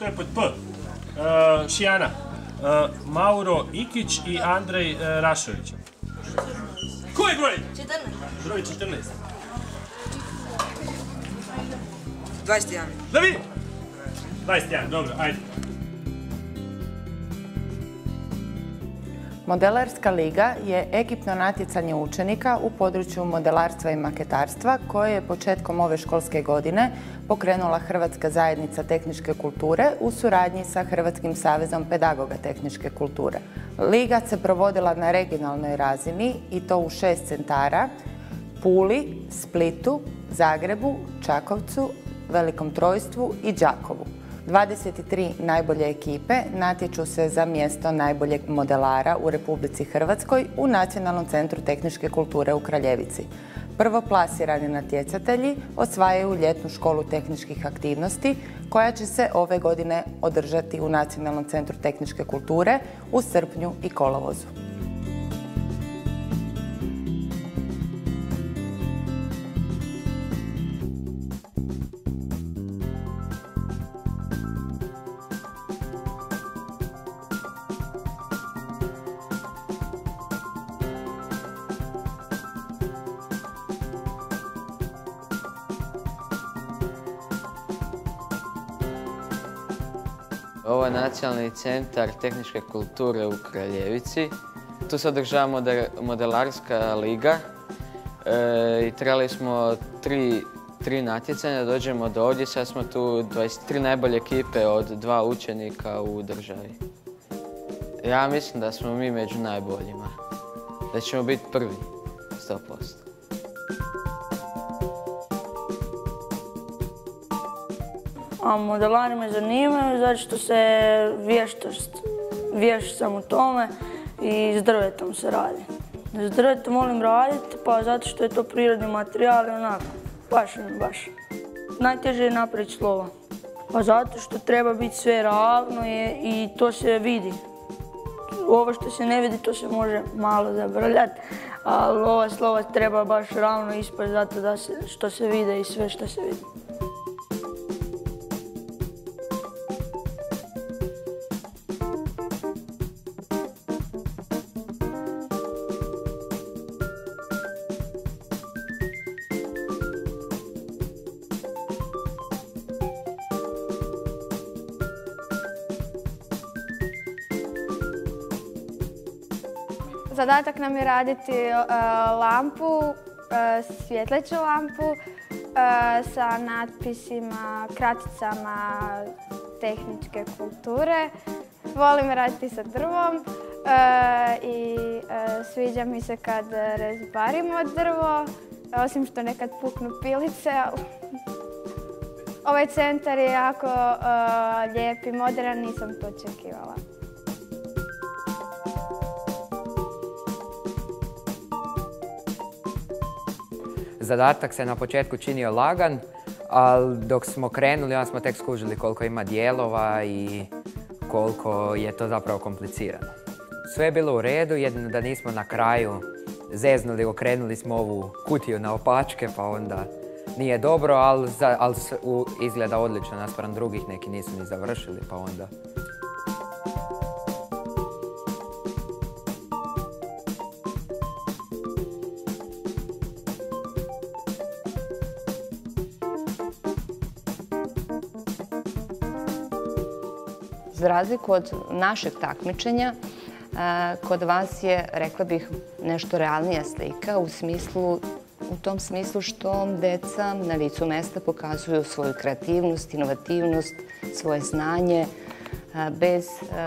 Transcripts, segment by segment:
to je pod P. Šijana. Mauro Ikić i Andrej Rašović. Koji broj? 14. Broj 14. 21. Da vidim. 21, dobro, ajde. Modelarska liga je ekipno natjecanje učenika u području modelarstva i maketarstva koje je početkom ove školske godine pokrenula Hrvatska zajednica tehničke kulture u suradnji sa Hrvatskim savezom pedagoga tehničke kulture. Liga se provodila na regionalnoj razini i to u 6 centara: Puli, Splitu, Zagrebu, Čakovcu, Velikom Trojstvu i Đakovu. 23 najbolje ekipe natječu se za mjesto najboljeg modelara u Republici Hrvatskoj u Nacionalnom centru tehničke kulture u Kraljevici. Prvoplasirani natjecatelji osvajaju ljetnu školu tehničkih aktivnosti koja će se ove godine održati u Nacionalnom centru tehničke kulture u srpnju i kolovozu. Ovo je Nacionalni centar tehničke kulture u Kraljevici. Tu se održava modelarska liga i trebali smo tri natjecanja, dođemo do ovdje. Sad smo tu 23 najbolje ekipe od 2 učenika u državi. Ja mislim da smo mi među najboljima, da ćemo biti prvi, 100%. A modelari me zanimaju zato što se vještam u tome i s drvetom se radi. S drvetom volim raditi pa zato što je to prirodni materijal i onako, baš. Najteže je napraviti slova. Pa zato što treba biti sve ravno i to se vidi. Ovo što se ne vidi to se može malo zabrljati, ali ova slova treba baš ravno ispasti zato što se vide i sve što se vidi. Zadatak nam je raditi lampu, svjetleću lampu sa natpisima, kraticama tehničke kulture. Volim raditi sa drvom i sviđa mi se kad rezbarimo drvo, osim što nekad puknu pilice. Ovaj centar je jako lijep i moderan, nisam to očekivala. Zadatak se na početku činio lagan, ali dok smo krenuli, onda smo tek skužili koliko ima dijelova i koliko je to zapravo komplicirano. Sve je bilo u redu, jedino da nismo na kraju zeznuli, okrenuli smo ovu kutiju na opačke, pa onda nije dobro, ali izgleda odlično naspram drugih, neki nisu ni završili, pa onda... Za razliku od našeg takmičenja, kod vas je, rekla bih, nešto realnija slika u tom smislu što deca na licu mesta pokazuju svoju kreativnost, inovativnost, svoje znanje bez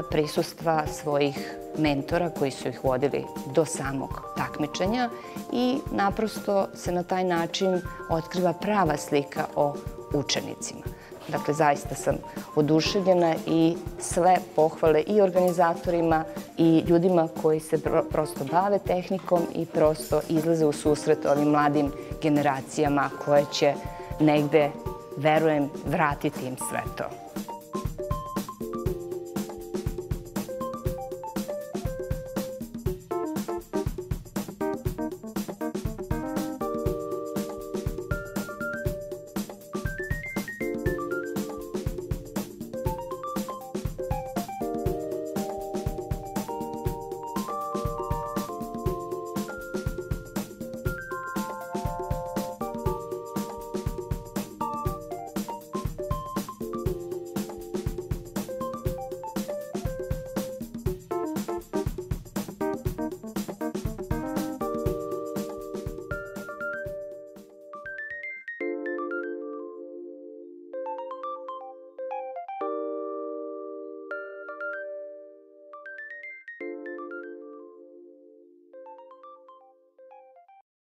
prisustva svojih mentora koji su ih vodili do samog takmičenja i naprosto se na taj način otkriva prava slika o učenicima. Dakle, zaista sam oduševljena i sve pohvale i organizatorima i ljudima koji se prosto bave tehnikom i prosto izlaze u susret ovim mladim generacijama koje će negde, verujem, vratiti im sve to.